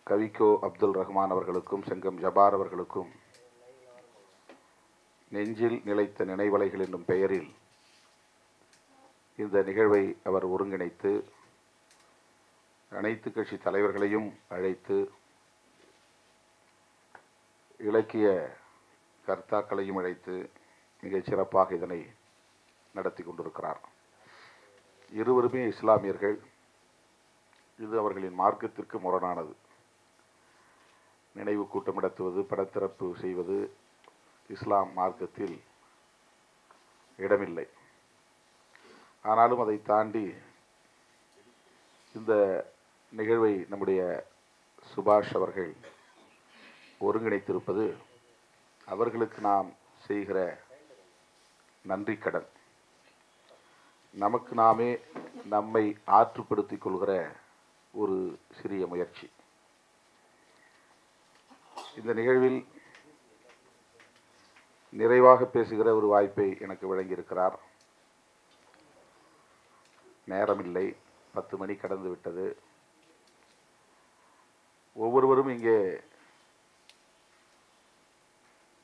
கவிக்கோ அப்துல் ரஹ்மான் அவர்களுக்கும் செங்கம் ஜபார் அவர்களுக்கும் நெஞ்சில் நிலைத்த நினைவலைகள் என்னும் பெயரில் இந்த நிகழ்வை அவர் ஒருங்கிணைத்து அனைத்து கட்சி தலைவர்களையும் அழைத்து இலக்கிய கர்த்தாக்களையும் அழைத்து மிகச் சிறப்பாக இதனை நடத்தி கொண்டிருக்கிறார். இருவருமே இஸ்லாமியர்கள். இது அவர்களின் மார்க்கத்திற்கு முரணானது. நினைவு கூட்டம் நடத்துவது, படத்திறப்பு செய்வது இஸ்லாம் மார்க்கத்தில் இடமில்லை. ஆனாலும் அதை தாண்டி இந்த நிகழ்வை நம்முடைய சுபாஷ் அவர்கள் ஒருங்கிணைத்திருப்பது அவர்களுக்கு நாம் செய்கிற நன்றி கடன். நமக்கு நாமே நம்மை ஆற்றுப்படுத்திக் கொள்கிற ஒரு சிறிய முயற்சி. இந்த நிகழ்வில் நிறைவாக பேசுகிற ஒரு வாய்ப்பை எனக்கு வழங்கியிருக்கிறார். நேரமில்லை, 10 மணி கடந்து விட்டது. ஒவ்வொருவரும் இங்கே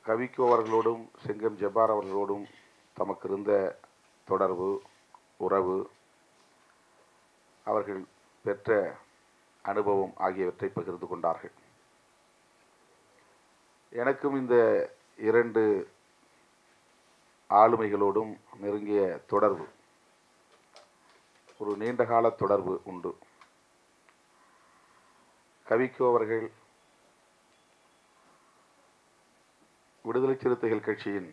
கவிக்கோ அவர்களோடும் செங்கம் ஜபார் அவர்களோடும் தமக்கு இருந்த தொடர்பு, உறவு, அவர்கள் பெற்ற அனுபவம் ஆகியவற்றை பகிர்ந்து கொண்டார்கள். எனக்கும் இந்த 2 ஆளுமைகளோடும் நெருங்கிய தொடர்பு, ஒரு நீண்டகால தொடர்பு உண்டு. கவிக்கோ அவர்கள் விடுதலை சிறுத்தைகள் கட்சியின்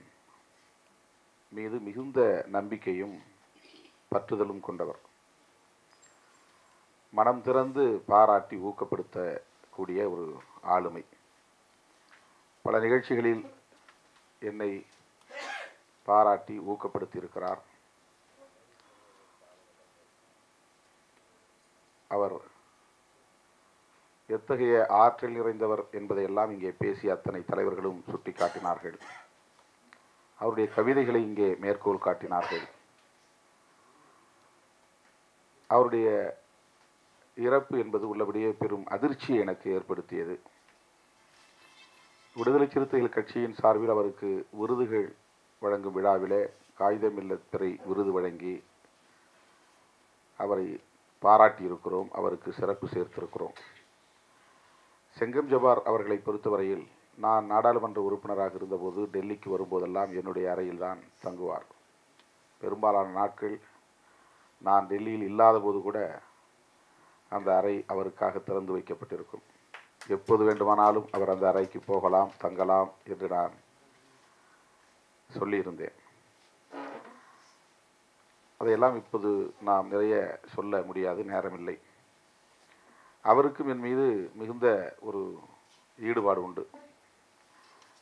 மீது மிகுந்த நம்பிக்கையும் பற்றுதலும் கொண்டவர். மனம் திறந்து பாராட்டி ஊக்கப்படுத்தக்கூடிய ஒரு ஆளுமை. பல நிகழ்ச்சிகளில் என்னை பாராட்டி ஊக்கப்படுத்தி இருக்கிறார். அவர் எத்தகைய ஆற்றல் நிறைந்தவர் என்பதையெல்லாம் இங்கே பேசிய அத்தனை தலைவர்களும் சுட்டிக்காட்டினார்கள். அவருடைய கவிதைகளை இங்கே மேற்கோள் காட்டினார்கள். அவருடைய இறப்பு என்பது உள்ளபடியே பெரும் அதிர்ச்சியை எனக்கு ஏற்படுத்தியது. விடுதலை சிறுத்தைகள் கட்சியின் சார்பில் அவருக்கு விருதுகள் வழங்கும் விழாவிலே காகிதமில்லத்திரை விருது வழங்கி அவரை பாராட்டியிருக்கிறோம், அவருக்கு சிறப்பு சேர்த்திருக்கிறோம். செங்கம் ஜபார் அவர்களை பொறுத்தவரையில் நான் நாடாளுமன்ற உறுப்பினராக இருந்தபோது டெல்லிக்கு வரும்போதெல்லாம் என்னுடைய அறையில் தான் தங்குவார். பெரும்பாலான நாட்கள் நான் டெல்லியில் இல்லாத போது கூட அந்த அறை அவருக்காக திறந்து வைக்கப்பட்டிருக்கும். எப்போது வேண்டுமானாலும் அவர் அந்த அறைக்கு போகலாம், தங்கலாம் என்று நான் சொல்லியிருந்தேன். அதையெல்லாம் இப்போது நாம் நிறைய சொல்ல முடியாது, நேரமில்லை. அவருக்கும் என் மீது மிகுந்த ஒரு ஈடுபாடு உண்டு.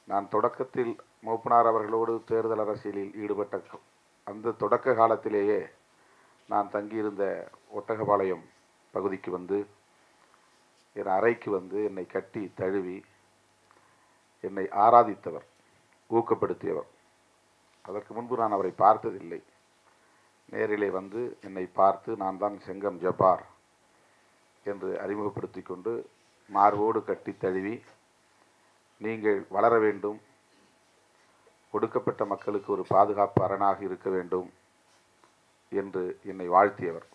நான் தொடக்கத்தில் மூப்பனார் அவர்களோடு தேர்தல் அரசியலில் ஈடுபட்ட அந்த தொடக்க காலத்திலேயே நான் தங்கியிருந்த ஒட்டகபாளையம் பகுதிக்கு வந்து என் அறைக்கு வந்து என்னை கட்டி தழுவி என்னை ஆராதித்தவர், ஊக்கப்படுத்தியவர். அதற்கு முன்பு நான் அவரை பார்த்ததில்லை. நேரிலே வந்து என்னை பார்த்து நான் தான் செங்கம் ஜபார் என்று அறிமுகப்படுத்தி கொண்டு மார்போடு கட்டி தழுவி, நீங்கள் வளர வேண்டும், ஒடுக்கப்பட்ட மக்களுக்கு ஒரு பாதுகாப்பு அரணாக இருக்க வேண்டும் என்று என்னை வாழ்த்தியவர்.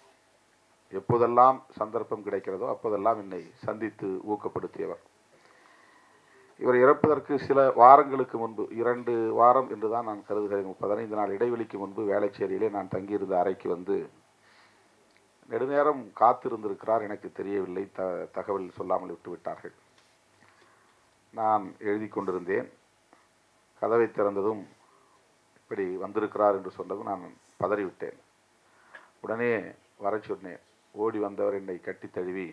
எப்போதெல்லாம் சந்தர்ப்பம் கிடைக்கிறதோ அப்போதெல்லாம் என்னை சந்தித்து ஊக்கப்படுத்தியவர். இவர் இறப்பதற்கு சில வாரங்களுக்கு முன்பு, 2 வாரம் என்று தான் நான் கருதுகிறேன், 15 நாள் இடைவெளிக்கு முன்பு வேளச்சேரியிலே நான் தங்கியிருந்த அறைக்கு வந்து நெடுநேரம் காத்திருந்திருக்கிறார். எனக்கு தெரியவில்லை, தகவல் சொல்லாமல் விட்டுவிட்டார்கள். நான் எழுதி கொண்டிருந்தேன். கதவை திறந்ததும் இப்படி வந்திருக்கிறார் என்று சொன்னதும் நான் பதறிவிட்டேன். உடனே வர சொன்னேன். ஓடி வந்தவர் என்னை கட்டி தழுவி,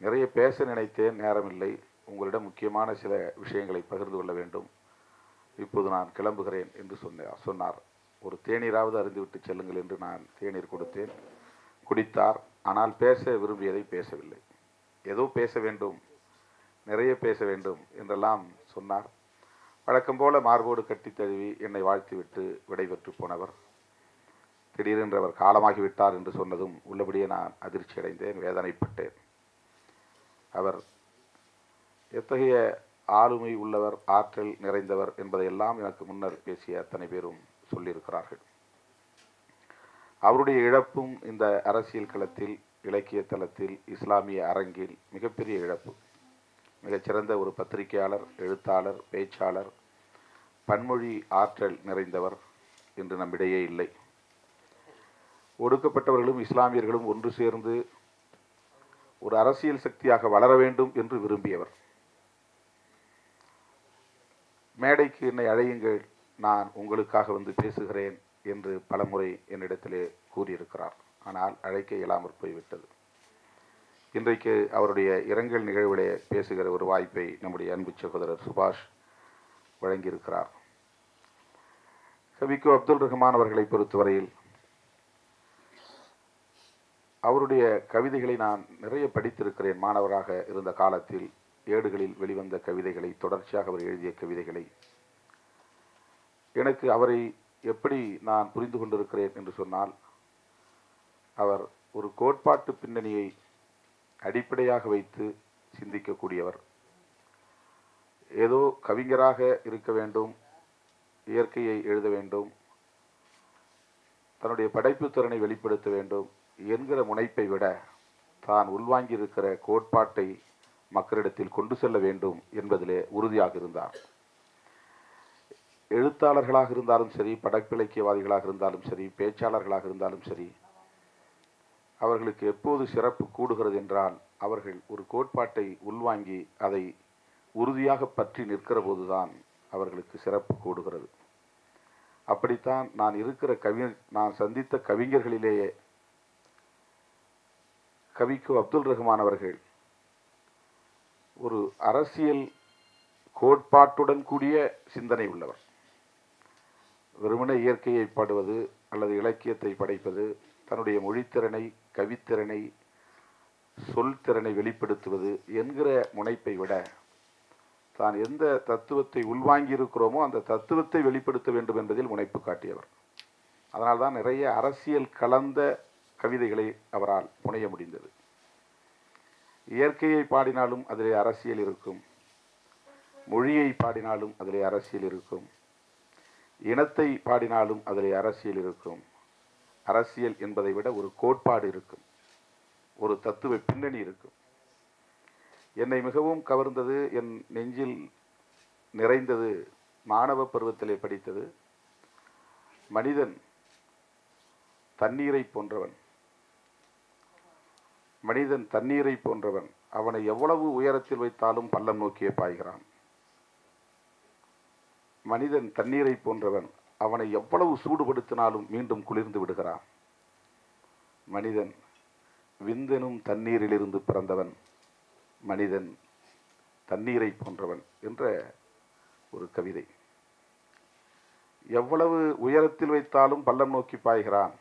நிறைய பேச நினைத்தேன், நேரமில்லை, உங்களிடம் முக்கியமான சில விஷயங்களை பகிர்ந்து கொள்ள வேண்டும், இப்போது நான் கிளம்புகிறேன் என்று சொன்னார். ஒரு தேநீராவது அருந்திவிட்டு செல்லுங்கள் என்று நான் தேநீர் கொடுத்தேன். குடித்தார். ஆனால் பேச விரும்பியதை பேசவில்லை. ஏதோ பேச வேண்டும், நிறைய பேச வேண்டும் என்றெல்லாம் சொன்னார். வழக்கம் போல மார்போடு கட்டி தழுவி என்னை வாழ்த்திவிட்டு விடைபெற்று போனவர். திடீரென்று அவர் காலமாகிவிட்டார் என்று சொன்னதும் உள்ளபடியே நான் அதிர்ச்சி அடைந்தேன், வேதனைப்பட்டேன். அவர் எத்தகைய ஆளுமை உள்ளவர், ஆற்றல் நிறைந்தவர் என்பதையெல்லாம் எனக்கு முன்னர் பேசிய அத்தனை பேரும் சொல்லியிருக்கிறார்கள். அவருடைய இழப்பும் இந்த அரசியல் களத்தில், இலக்கிய தளத்தில், இஸ்லாமிய அரங்கில் மிகப்பெரிய இழப்பு. மிகச்சிறந்த ஒரு பத்திரிகையாளர், எழுத்தாளர், பேச்சாளர், பன்மொழி ஆற்றல் நிறைந்தவர் இன்று நம்மிடையே இல்லை. ஒடுக்கப்பட்டவர்களும் இஸ்லாமியர்களும் ஒன்று சேர்ந்து ஒரு அரசியல் சக்தியாக வளர வேண்டும் என்று விரும்பியவர். மேடைக்கு என்னை அழையுங்கள், நான் உங்களுக்காக வந்து பேசுகிறேன் என்று பலமுறை என்னிடத்திலே கூறியிருக்கிறார். ஆனால் அழைக்க இயலாமற் போய்விட்டது. இன்றைக்கு அவருடைய இரங்கல் நிகழ்விலே பேசுகிற ஒரு வாய்ப்பை நம்முடைய அன்பு சகோதரர் சுபாஷ் வழங்கியிருக்கிறார். கவிக்கோ அப்துல் ரஹ்மான் அவர்களை பொறுத்தவரையில் அவருடைய கவிதைகளை நான் நிறைய படித்திருக்கிறேன். மாணவராக இருந்த காலத்தில் ஏடுகளில் வெளிவந்த கவிதைகளை, தொடர்ச்சியாக அவர் எழுதிய கவிதைகளை. எனக்கு அவரை எப்படி நான் புரிந்து கொண்டிருக்கிறேன் என்று சொன்னால், அவர் ஒரு கோட்பாட்டு பின்னணியை அடிப்படையாக வைத்து சிந்திக்கக்கூடியவர். ஏதோ கவிஞராக இருக்க வேண்டும், இயற்கையை எழுத வேண்டும், தன்னுடைய படைப்பு திறனை வெளிப்படுத்த வேண்டும் என்கிற முனைப்பை விட தான் உள்வாங்கியிருக்கிற கோட்பாட்டை மக்களிடத்தில் கொண்டு செல்ல வேண்டும் என்பதிலே உறுதியாக இருந்தார். எழுத்தாளர்களாக இருந்தாலும் சரி, படைப்பிலக்கியவாதிகளாக இருந்தாலும் சரி, பேச்சாளர்களாக இருந்தாலும் சரி, அவர்களுக்கு எப்போது சிறப்பு கூடுகிறது என்றால், அவர்கள் ஒரு கோட்பாட்டை உள்வாங்கி அதை உறுதியாக பற்றி நிற்கிற போதுதான் அவர்களுக்கு சிறப்பு கூடுகிறது. அப்படித்தான் நான் சந்தித்த கவிஞர்களிலேயே கவிக்கோ அப்துல் ரஹ்மான் அவர்கள் ஒரு அரசியல் கோட்பாட்டுடன் கூடிய சிந்தனை உள்ளவர். வெறுமனே இயற்கையை பாடுவது அல்லது இலக்கியத்தை படைப்பது, தன்னுடைய மொழித்திறனை, கவித்திறனை, சொல் திறனை வெளிப்படுத்துவது என்கிற முனைப்பை விட தான் எந்த தத்துவத்தை உள்வாங்கி இருக்கிறோமோ அந்த தத்துவத்தை வெளிப்படுத்த வேண்டும் என்பதில் முனைப்பு காட்டியவர். அதனால்தான் நிறைய அரசியல் கலந்த கவிதைகளை அவரால் புனைய முடிந்தது. இயற்கையை பாடினாலும் அதிலே அரசியல் இருக்கும், மொழியை பாடினாலும் அதிலே அரசியல் இருக்கும், இனத்தை பாடினாலும் அதிலே அரசியல் இருக்கும். அரசியல் என்பதை விட ஒரு கோட்பாடு இருக்கும், ஒரு தத்துவ பின்னணி இருக்கும். என்னை மிகவும் கவர்ந்தது, என் நெஞ்சில் நிறைந்தது, மாணவ பருவத்திலே படித்தது, மனிதன் தண்ணீரை போன்றவன், மனிதன் தண்ணீரை போன்றவன், அவனை எவ்வளவு உயரத்தில் வைத்தாலும் பள்ளம் நோக்கியே பாய்கிறான். மனிதன் தண்ணீரை போன்றவன், அவனை எவ்வளவு சூடுபடுத்தினாலும் மீண்டும் குளிர்ந்து விடுகிறான். மனிதன் விந்தெனும் தண்ணீரிலிருந்து பிறந்தவன், மனிதன் தண்ணீரை போன்றவன் என்ற ஒரு கவிதை. எவ்வளவு உயரத்தில் வைத்தாலும் பள்ளம் நோக்கி பாய்கிறான்,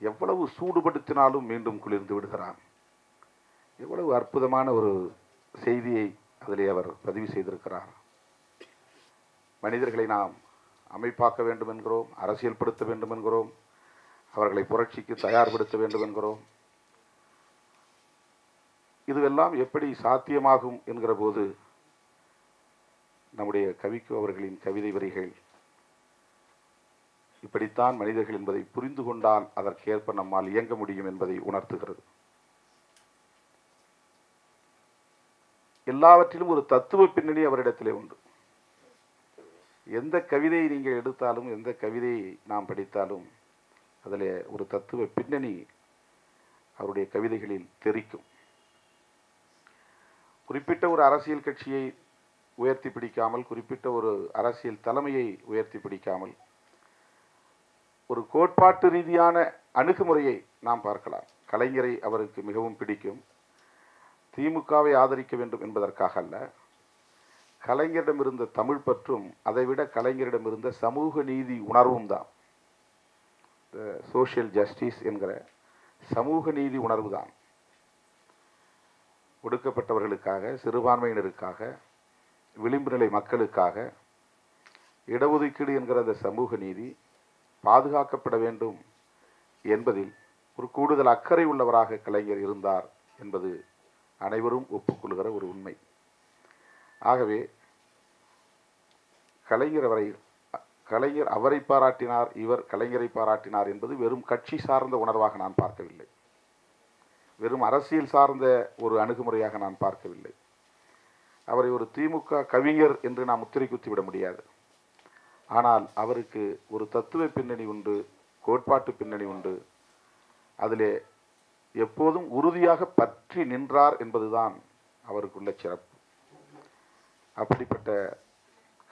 எவ்வளவு சூடுபடுத்தினாலும் மீண்டும் குளிர்ந்து விடுகிறான். எவ்வளவு அற்புதமான ஒரு செய்தியை அதிலே அவர் பதிவு செய்திருக்கிறார். மனிதர்களை நாம் அமைப்பாக்க வேண்டும் என்கிறோம், அரசியல்படுத்த வேண்டும் என்கிறோம், அவர்களை புரட்சிக்கு தயார்படுத்த வேண்டும் என்கிறோம். இதுவெல்லாம் எப்படி சாத்தியமாகும் என்கிற போது நம்முடைய கவிக்கோ அவர்களின் கவிதை வரிகள் இப்படித்தான் மனிதர்கள் என்பதை புரிந்து கொண்டால் அதற்கேற்ப நம்மால் இயங்க முடியும் என்பதை உணர்த்துகிறது. எல்லாவற்றிலும் ஒரு தத்துவ பின்னணி அவரிடத்திலே உண்டு. எந்த கவிதையை நீங்கள் எடுத்தாலும், எந்த கவிதையை நாம் படித்தாலும் அதில் ஒரு தத்துவ பின்னணி அவருடைய கவிதைகளில் தெரிக்கும். குறிப்பிட்ட ஒரு அரசியல் கட்சியை உயர்த்தி பிடிக்காமல், குறிப்பிட்ட ஒரு அரசியல் தலைமையை உயர்த்தி பிடிக்காமல், ஒரு கோட்பாட்டு ரீதியான அணுகுமுறையை நாம் பார்க்கலாம். கலைஞரை அவருக்கு மிகவும் பிடிக்கும். திமுகவை ஆதரிக்க வேண்டும் என்பதற்காக அல்ல, கலைஞரிடம் இருந்த தமிழ் பற்றும் அதைவிட கலைஞரிடம் இருந்த சமூக நீதி உணர்வும் தான், சோஷியல் ஜஸ்டிஸ் என்கிற சமூக நீதி உணர்வு தான். ஒடுக்கப்பட்டவர்களுக்காக, சிறுபான்மையினருக்காக, விளிம்பு நிலை மக்களுக்காக இடஒதுக்கீடு என்கிற அந்த சமூக நீதி பாதுகாக்கப்பட வேண்டும் என்பதில் ஒரு கூடுதல் அக்கறை உள்ளவராக கலைஞர் இருந்தார் என்பது அனைவரும் ஒப்புக்கொள்கிற ஒரு உண்மை. ஆகவே கலைஞர் அவரை பாராட்டினார், இவர் கலைஞரை பாராட்டினார் என்பது வெறும் கட்சி சார்ந்த உணர்வாக நான் பார்க்கவில்லை, வெறும் அரசியல் சார்ந்த ஒரு அணுகுமுறையாக நான் பார்க்கவில்லை. அவரை ஒரு திமுக கவிஞர் என்று நாம் முத்திரை குத்திவிட முடியாது. ஆனால் அவருக்கு ஒரு தத்துவ பின்னணி உண்டு, கோட்பாட்டு பின்னணி உண்டு. அதிலே எப்போதும் உறுதியாக பற்றி நின்றார் என்பதுதான் அவருக்குள்ள சிறப்பு. அப்படிப்பட்ட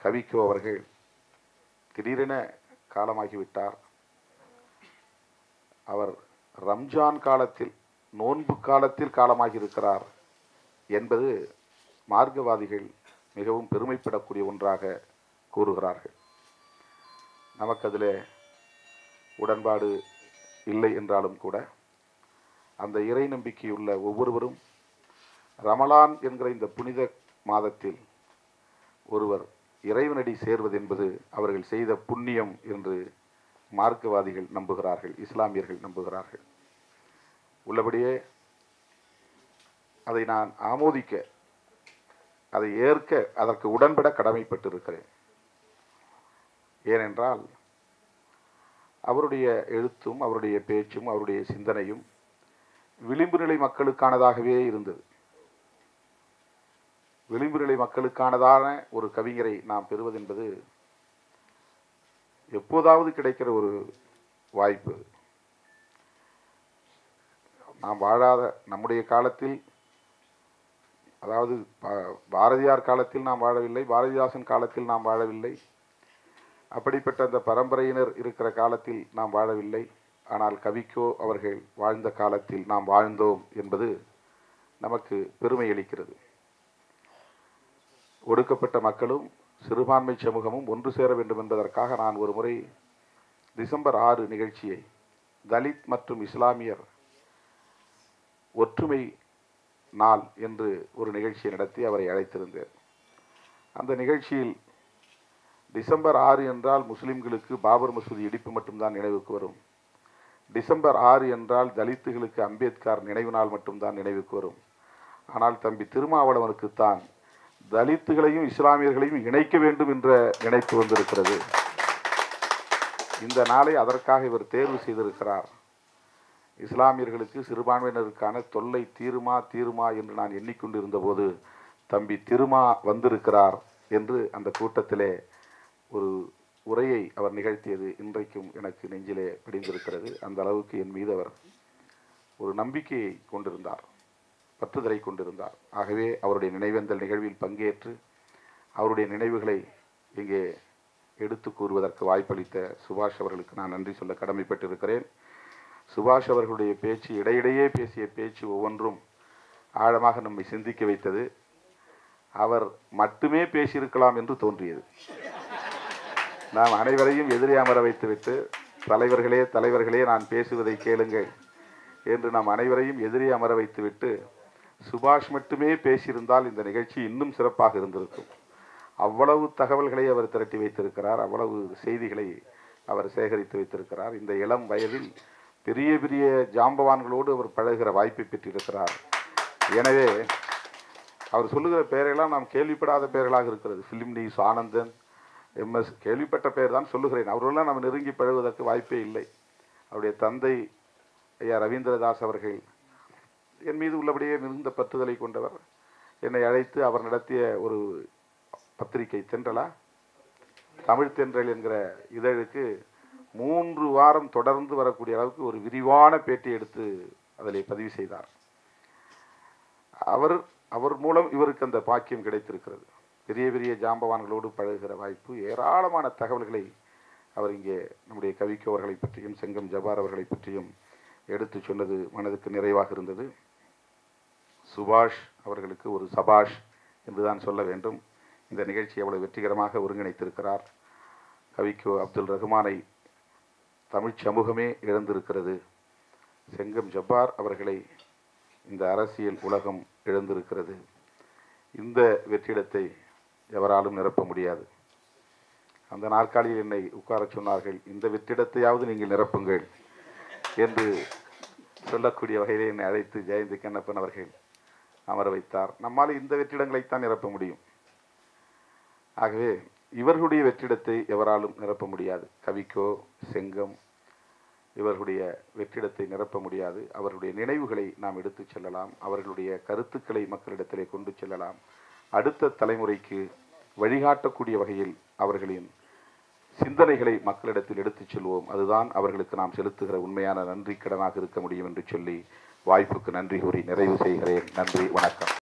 கவிக்கோ அவர்கள் திடீரென காலமாகிவிட்டார். அவர் ரம்ஜான் காலத்தில், நோன்பு காலத்தில் காலமாகி இருக்கிறார் என்பது மார்க்கவாதிகள் மிகவும் பெருமைப்படக்கூடிய ஒன்றாக கூறுகிறார்கள். நமக்கு அதில் உடன்பாடு இல்லை என்றாலும் கூட அந்த இறை நம்பிக்கையுள்ள ஒவ்வொருவரும் ரமலான் என்கிற இந்த புனித மாதத்தில் ஒருவர் இறைவனடி சேர்வது என்பது அவர்கள் செய்த புண்ணியம் என்று மார்க்கவாதிகள் நம்புகிறார்கள், இஸ்லாமியர்கள் நம்புகிறார்கள். உள்ளபடியே அதை நான் ஆமோதிக்க, அதை ஏற்க, அதற்கு உடன்பட கடமைப்பட்டிருக்கிறேன். ஏனென்றால் அவருடைய எழுத்தும் அவருடைய பேச்சும் அவருடைய சிந்தனையும் விளிம்பு நிலை மக்களுக்கானதாகவே இருந்தது. விளிம்பு நிலை மக்களுக்கானதான ஒரு கவிஞரை நாம் பெறுவது என்பது எப்போதாவது கிடைக்கிற ஒரு வாய்ப்பு. நாம் வாழாத நம்முடைய காலத்தில், அதாவது பாரதியார் காலத்தில் நாம் வாழவில்லை, பாரதிதாசன் காலத்தில் நாம் வாழவில்லை, அப்படிப்பட்ட அந்த பரம்பரையினர் இருக்கிற காலத்தில் நாம் வாழவில்லை. ஆனால் கவிக்கோ அவர்கள் வாழ்ந்த காலத்தில் நாம் வாழ்ந்தோம் என்பது நமக்கு பெருமை அளிக்கிறது. ஒடுக்கப்பட்ட மக்களும் சிறுபான்மை சமூகமும் ஒன்று சேர வேண்டும் என்பதற்காக நான் ஒரு முறை டிசம்பர் 6 நிகழ்ச்சியை தலித் மற்றும் இஸ்லாமியர் ஒற்றுமை நாள் என்று ஒரு நிகழ்ச்சியை நடத்தி அவரை அழைத்திருந்தேன். அந்த நிகழ்ச்சியில் டிசம்பர் 6 என்றால் முஸ்லிம்களுக்கு பாபர் மசூதி இடிப்பு மட்டும்தான் நினைவுக்கு வரும். டிசம்பர் 6 என்றால் தலித்துகளுக்கு அம்பேத்கர் நினைவு நாள் மட்டும்தான் நினைவுக்கு வரும். ஆனால் தம்பி திருமாவளவனுக்குத்தான் தலித்துகளையும் இஸ்லாமியர்களையும் இணைக்க வேண்டும் என்ற நினைப்பு வந்திருக்கிறது. இந்த நாளை அதற்காக இவர் தேர்வு செய்திருக்கிறார். இஸ்லாமியர்களுக்கு சிறுபான்மையினருக்கான தொல்லை தீருமா என்று நான் எண்ணிக்கொண்டிருந்த போது தம்பி திருமா வந்திருக்கிறார் என்று அந்த கூட்டத்திலே ஒரு உரையை அவர் நிகழ்த்தியது இன்றைக்கும் எனக்கு நெஞ்சிலே பிடிந்திருக்கிறது. அந்த அளவுக்கு என் மீது அவர் ஒரு நம்பிக்கையை கொண்டிருந்தார், பற்றுதலை கொண்டிருந்தார். ஆகவே அவருடைய நினைவேந்தல் நிகழ்வில் பங்கேற்று அவருடைய நினைவுகளை இங்கே எடுத்து கூறுவதற்கு வாய்ப்பளித்த சுபாஷ் அவர்களுக்கு நான் நன்றி சொல்ல கடமைப்பட்டிருக்கிறேன். சுபாஷ் அவர்களுடைய பேச்சு, இடையிடையே பேசிய பேச்சு ஒவ்வொன்றும் ஆழமாக நம்மை சிந்திக்க வைத்தது. அவர் மட்டுமே பேசியிருக்கலாம் என்று தோன்றியது. நாம் அனைவரையும் எதிரே அமர வைத்துவிட்டு தலைவர்களே நான் பேசுவதை கேளுங்கள் என்று நாம் அனைவரையும் எதிரே அமர வைத்துவிட்டு சுபாஷ் மட்டுமே பேசியிருந்தால் இந்த நிகழ்ச்சி இன்னும் சிறப்பாக இருந்திருக்கும். அவ்வளவு தகவல்களை அவர் திரட்டி வைத்திருக்கிறார், அவ்வளவு செய்திகளை அவர் சேகரித்து வைத்திருக்கிறார். இந்த இளம் வயதில் பெரிய பெரிய ஜாம்பவான்களோடு அவர் பழகுகிற வாய்ப்பை பெற்றிருக்கிறார். எனவே அவர் சொல்லுகிற பெயரெல்லாம் நாம் கேள்விப்படாத பெயர்களாக இருக்கிறது. ஃபிலிம் நியூஸ் ஆனந்தன், எம்எஸ் கேள்விப்பட்ட பெயர் தான் சொல்லுகிறேன். அவர்களெல்லாம் நம்ம நெருங்கி பழகுவதற்கு வாய்ப்பே இல்லை. அவருடைய தந்தை ஐயா ரவீந்திரதாஸ் அவர்கள் என் மீது உள்ளபடியே மிகுந்த பற்றுதலை கொண்டவர். என்னை அழைத்து அவர் நடத்திய ஒரு பத்திரிகை தென்றலா தமிழ் தென்றல் என்கிற இதழுக்கு 3 வாரம் தொடர்ந்து வரக்கூடிய அளவுக்கு ஒரு விரிவான பேட்டி எடுத்து அதில் பதிவு செய்தார். அவர் மூலம் இவருக்கு அந்த பாக்கியம் கிடைத்திருக்கிறது. பெரிய பெரிய ஜாம்பவான்களோடு பழகுகிற வாய்ப்பு, ஏராளமான தகவல்களை அவர் இங்கே நம்முடைய கவிக்கோ அவர்களை பற்றியும் செங்கம் ஜபார் அவர்களை பற்றியும் எடுத்து சொன்னது மனதுக்கு நிறைவாக இருந்தது. சுபாஷ் அவர்களுக்கு ஒரு சபாஷ் என்றுதான் சொல்ல வேண்டும். இந்த நிகழ்ச்சி அவ்வளவு வெற்றிகரமாக ஒருங்கிணைத்திருக்கிறார். கவிக்கோ அப்துல் ரஹ்மானை தமிழ் சமூகமே இழந்திருக்கிறது. செங்கம் ஜப்பார் அவர்களை இந்த அரசியல் உலகம் இழந்திருக்கிறது. இந்த வெற்றிடத்தை எவராலும் நிரப்ப முடியாது. அந்த நாற்காலியில் என்னை உட்கார சொன்னார்கள், இந்த வெற்றிடத்தையாவது நீங்கள் நிரப்புங்கள் என்று சொல்லக்கூடிய வகையிலே என்னை அழைத்து ஜெயந்தி கண்ணப்பன் அவர்கள் அமர வைத்தார். நம்மால் இந்த வெற்றிடங்களைத்தான் நிரப்ப முடியும். ஆகவே இவர்களுடைய வெற்றிடத்தை எவராலும் நிரப்ப முடியாது. கவிக்கோ செங்கம் இவர்களுடைய வெற்றிடத்தை நிரப்ப முடியாது. அவர்களுடைய நினைவுகளை நாம் எடுத்துச் செல்லலாம். அவர்களுடைய கருத்துக்களை மக்களிடத்திலே கொண்டு செல்லலாம். அடுத்த தலைமுறைக்கு வழிகாட்டக்கூடிய வகையில் அவர்களின் சிந்தனைகளை மக்களிடத்தில் எடுத்துச் செல்வோம். அதுதான் அவர்களுக்கு நாம் செலுத்துகிற உண்மையான நன்றி கடனாக இருக்க முடியும் என்று சொல்லி வாய்ப்புக்கு நன்றி கூறி நிறைவு செய்கிறேன். நன்றி, வணக்கம்.